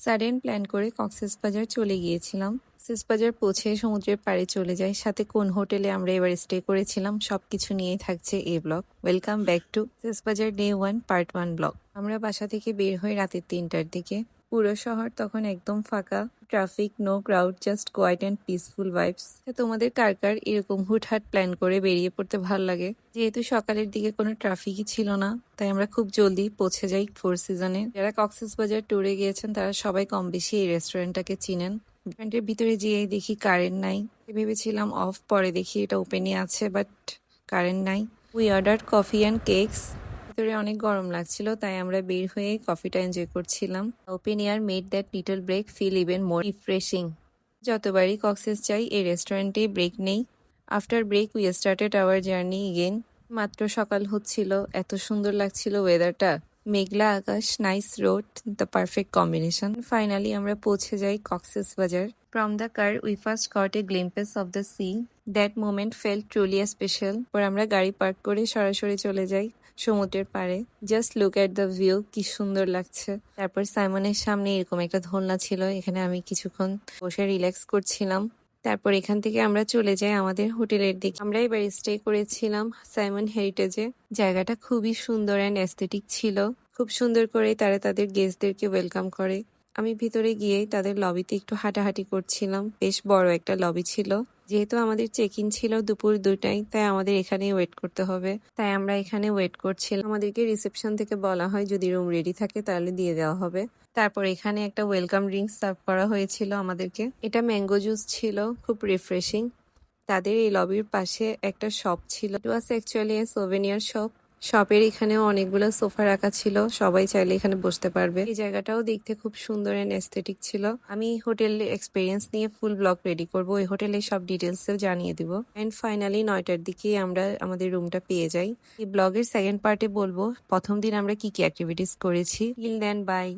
Sudden plan করে কক্সবাজার চলে গিয়েছিলাম। কক্সবাজার পৌঁছে সমুদ্রের পাড়ে চলে যাই। সাথে কোন হোটেলে আমরা এবার স্টে করেছিলাম সবকিছু নিয়েই থাকছে এই blog. Welcome back to Cox's Bazar day 1 part 1 blog. আমরা বাসা থেকে বের হই রাতের 3টার দিকে। পুরো শহর তখন একদম ফাঁকা, traffic, no crowd, just quiet and peaceful vibes. তোমাদের কার কার এরকম হুটহাট প্ল্যান করে বেরিয়ে পড়তে ভালো লাগে? যেহেতু সকালের দিকে কোনো ট্রাফিকই ছিল না, তাই আমরা খুব জলদি পৌঁছে যাই ফোর সিজনে। যারা কক্সবাজার ট্যুরে গিয়েছেন তারা সবাই কম বেশি এই রেস্টুরেন্টটাকে চিনেন। রেস্টুরেন্টের ভিতরে যেয়ে দেখি কারেন্ট নাই। ভেবেছিলাম অফ, পরে দেখি এটা ওপেনই আছে, বাট কারেন্ট নাই। We order coffee and cakes. ভিতরে অনেক গরম লাগছিল, তাই আমরা বের হয়ে কফিটা এনজয় করছিলাম। Open air made that little break feel even more refreshing. যতবারই কক্সেস যাই এই রেস্টুরেন্টে ব্রেক নেই। After break we started our journey again. মাত্র সকাল হচ্ছিল, এত সুন্দর লাগছিল ওয়েদারটা। মেঘলা আকাশ, nice road, the perfect combination. Finally আমরা পৌঁছে যাই Cox's Bazar. From the car we first got a glimpse of the sea. That moment felt truly special. পর আমরা গাড়ি পার্ক করে সরাসরি চলে যাই সমুদ্রের পাড়ে। Just look at the view, কি সুন্দর লাগছে। তারপর সাইমনের সামনে এরকম একটা দোলনা ছিল, এখানে আমি কিছুক্ষণ বসে রিল্যাক্স করছিলাম। তারপর এখান থেকে আমরা চলে যাই আমাদের হোটেলের দিকে। আমরা এবার স্টে করেছিলাম সাইমন হেরিটেজে। জায়গাটা খুবই সুন্দর অ্যান্ড অ্যাস্থেটিক ছিল। খুব সুন্দর করে তারা তাদের গেস্টদেরকে ওয়েলকাম করে। আমি ভিতরে গিয়েই তাদের লবিতে একটু হাঁটাহাঁটি করছিলাম। বেশ বড় একটা লবি ছিল। যেহেতু আমাদের চেক ইন ছিল দুপুর 2টায়, তাই আমাদের এখানেই ওয়েট করতে হবে। তাই আমরা এখানে ওয়েট করছিলাম। আমাদেরকে রিসেপশন থেকে বলা হয় যদি রুম রেডি থাকে তাহলে দিয়ে দেওয়া হবে। তারপর এখানে একটা ওয়েলকাম ড্রিঙ্কস সার্ভ করা হয়েছিল আমাদেরকে। এটা ম্যাঙ্গো জুস ছিল, খুব রিফ্রেশিং। তাদের এই লবির পাশে একটা শপ ছিল। It was actually a souvenir shop. শপের এখানেও অনেকগুলো সোফা রাখা ছিল, সবাই চাইলে এখানে বসতে পারবে। এই জায়গাটাও দেখতে খুব সুন্দর এন্ড এস্থেটিক ছিল। আমি হোটেল এক্সপিরিয়েন্স নিয়ে ফুল ব্লগ রেডি করব, এই হোটেলের সব ডিটেলসও জানিয়ে দিব। এন্ড ফাইনালি 9টার দিকেই আমরা আমাদের রুমটা পেয়ে যাই। এই ব্লগের সেকেন্ড পার্টে বলবো প্রথম দিন আমরা কি কি অ্যাক্টিভিটিস করেছি। Till then, by.